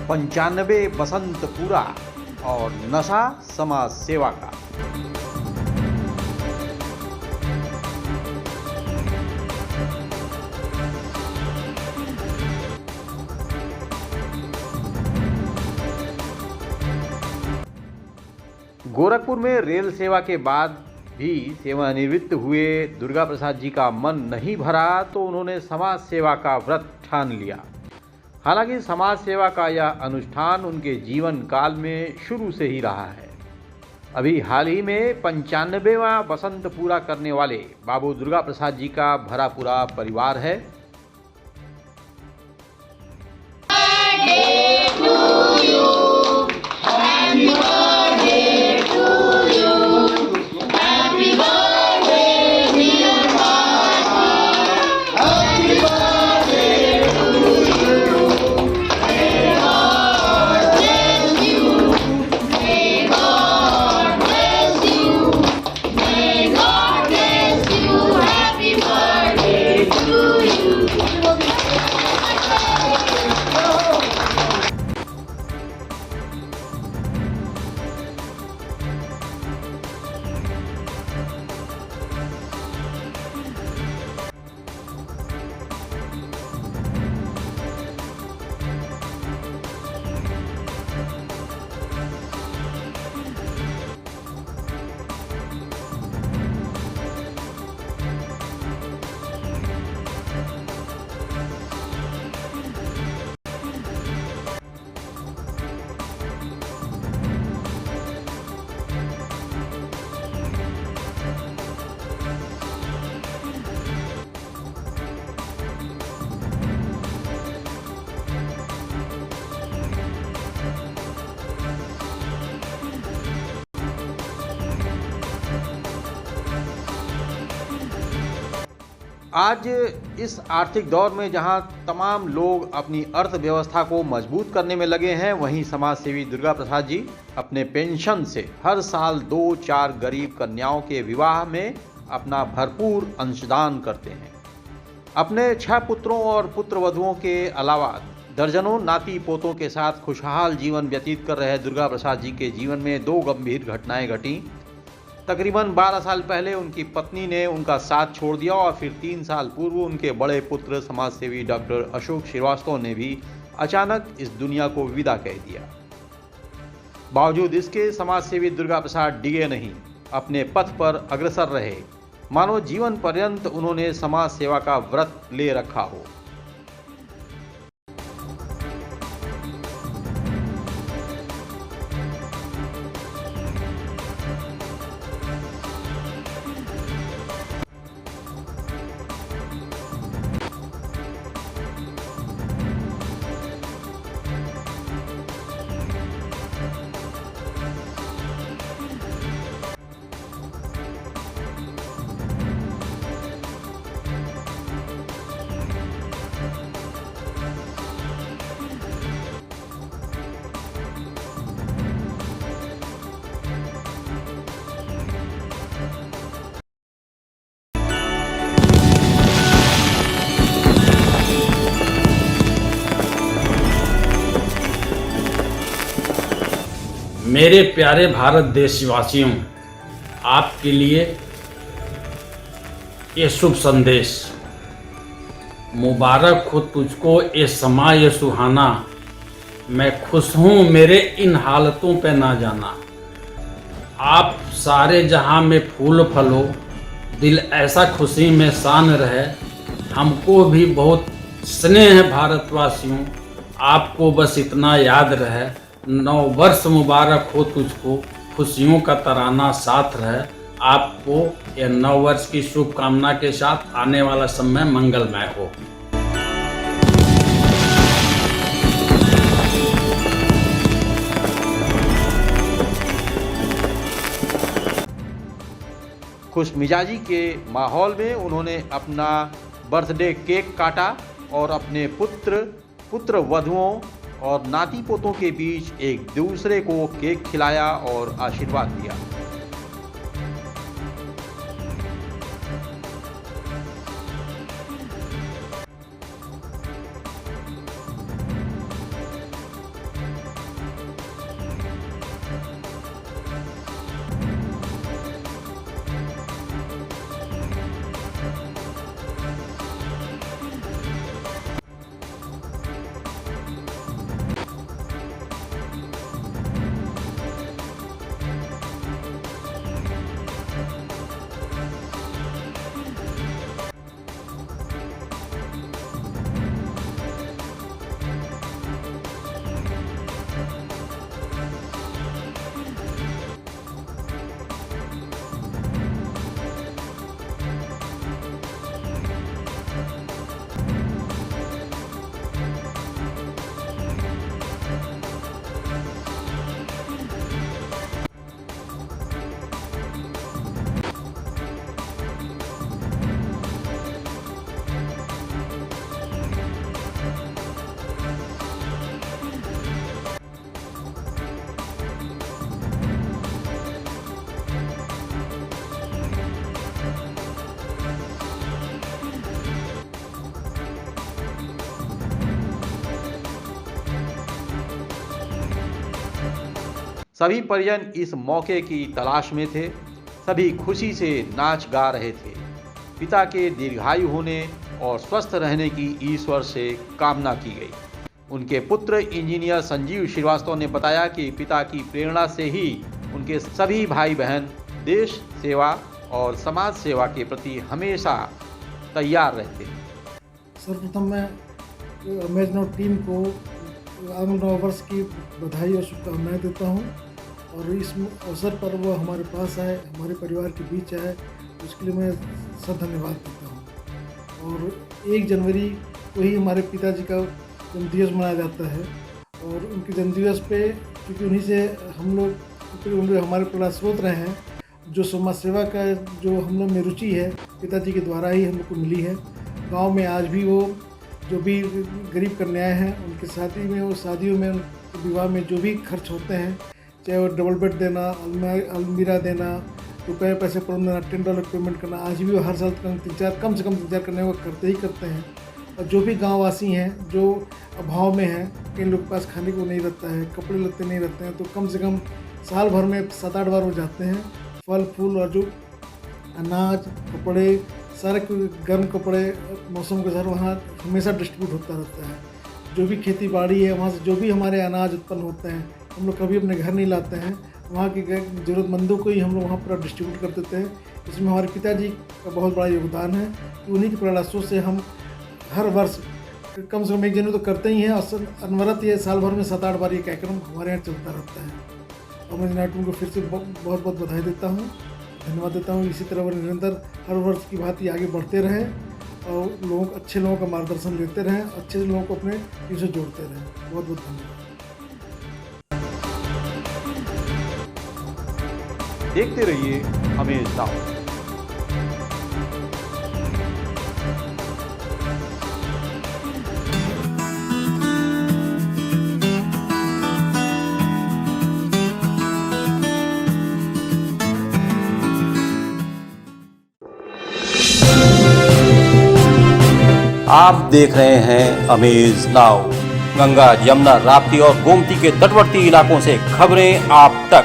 95 बसंत पूरा और नशा समाज सेवा का। गोरखपुर में रेल सेवा के बाद भी सेवानिवृत्त हुए दुर्गा प्रसाद जी का मन नहीं भरा तो उन्होंने समाज सेवा का व्रत ठान लिया। हालांकि समाज सेवा का यह अनुष्ठान उनके जीवन काल में शुरू से ही रहा है। अभी हाल ही में 95वां बसंत पूरा करने वाले बाबू दुर्गा प्रसाद जी का भरा पूरा परिवार है। आज इस आर्थिक दौर में जहां तमाम लोग अपनी अर्थव्यवस्था को मजबूत करने में लगे हैं, वहीं समाज सेवी दुर्गा प्रसाद जी अपने पेंशन से हर साल 2-4 गरीब कन्याओं के विवाह में अपना भरपूर अंशदान करते हैं। अपने 6 पुत्रों और पुत्रवधुओं के अलावा दर्जनों नाती पोतों के साथ खुशहाल जीवन व्यतीत कर रहे दुर्गा प्रसाद जी के जीवन में 2 गंभीर घटनाएं घटी। तकरीबन 12 साल पहले उनकी पत्नी ने उनका साथ छोड़ दिया और फिर 3 साल पूर्व उनके बड़े पुत्र समाजसेवी डॉक्टर अशोक श्रीवास्तव ने भी अचानक इस दुनिया को विदा कह दिया। बावजूद इसके समाजसेवी दुर्गा प्रसाद डिगे नहीं, अपने पथ पर अग्रसर रहे, मानो जीवन पर्यंत उन्होंने समाज सेवा का व्रत ले रखा हो। मेरे प्यारे भारत देशवासियों, आपके लिए ये शुभ संदेश। मुबारक हो तुझको ये समा ये सुहाना, मैं खुश हूँ मेरे इन हालतों पे ना जाना। आप सारे जहाँ में फूल फलो, दिल ऐसा खुशी में शान रहे। हमको भी बहुत स्नेह है भारतवासियों, आपको बस इतना याद रहे। 9 वर्ष मुबारक हो तुझको, खुशियों का तराना साथ रहे। आपको ये 9 वर्ष की शुभकामना के साथ आने वाला समय मंगलमय हो। खुशमिजाजी के माहौल में उन्होंने अपना बर्थडे केक काटा और अपने पुत्र वधुओं और नाती पोतों के बीच एक दूसरे को केक खिलाया और आशीर्वाद दिया। सभी परिजन इस मौके की तलाश में थे। सभी खुशी से नाच गा रहे थे। पिता के दीर्घायु होने और स्वस्थ रहने की ईश्वर से कामना की गई। उनके पुत्र इंजीनियर संजीव श्रीवास्तव ने बताया कि पिता की प्रेरणा से ही उनके सभी भाई बहन देश सेवा और समाज सेवा के प्रति हमेशा तैयार रहते हैं। सर्वप्रथम मैं अमेज नाउ टीम को आगामी 9 वर्ष की बधाई और शुभकामनाएं देता हूं और इस अवसर पर वो हमारे पास आए, हमारे परिवार के बीच आए, उसके लिए मैं सब धन्यवाद देता हूं। और 1 जनवरी को ही हमारे पिताजी का जन्मदिवस मनाया जाता है और उनके जन्मदिवस पे क्योंकि उन्हीं से हम लोग हमारे प्रेरणा स्रोत रहे हैं। जो समाज सेवा का जो हम लोग में रुचि है पिताजी के द्वारा ही हम लोग को मिली है। गांव में आज भी वो जो भी गरीब कन्याएं हैं उनके शादी में, वो शादियों में, विवाह में जो भी खर्च होते हैं, चाहे वो डबल बेड देना, अलमीरा देना, रुपये पैसे पर देना, $10 पेमेंट करना, आज भी वो हर साल कम से कम 3-4 करने को करते ही करते हैं। और जो भी गांववासी हैं जो अभाव में हैं, कई लोग के पास खाने को नहीं रहता है, कपड़े लत्ते नहीं रहते हैं, तो कम से कम साल भर में 7-8 बार वो जाते हैं। फल फूल और जो अनाज, कपड़े, सारे गर्म कपड़े मौसम के साथ वहाँ हमेशा डिस्ट्रीब्यूट होता रहता है। जो भी खेती बाड़ी है वहाँ से जो भी हमारे अनाज उत्पन्न होते हैं हम लोग कभी अपने घर नहीं लाते हैं, वहाँ के ज़रूरतमंदों को ही हम लोग वहाँ पूरा डिस्ट्रीब्यूट कर देते हैं। इसमें हमारे पिताजी का बहुत बड़ा योगदान है कि उन्हीं के प्रयासों से हम हर वर्ष कम से कम 1 जनवरी तो करते ही हैं और अनवरत ये साल भर में 7-8 बार ये कार्यक्रम हमारे यहाँ चलता रहता है। और मैं नाटू को फिर से बहुत बहुत बधाई देता हूँ, धन्यवाद देता हूँ। इसी तरह वो निरंतर हर वर्ष की भांति आगे बढ़ते रहें और अच्छे लोगों का मार्गदर्शन लेते रहें, अच्छे लोगों को अपने टीम से जोड़ते रहें। बहुत बहुत धन्यवाद। देखते रहिए अमेज नाउ। आप देख रहे हैं अमेज नाउ। गंगा, यमुना, राप्ती और गोमती के तटवर्ती इलाकों से खबरें आप तक।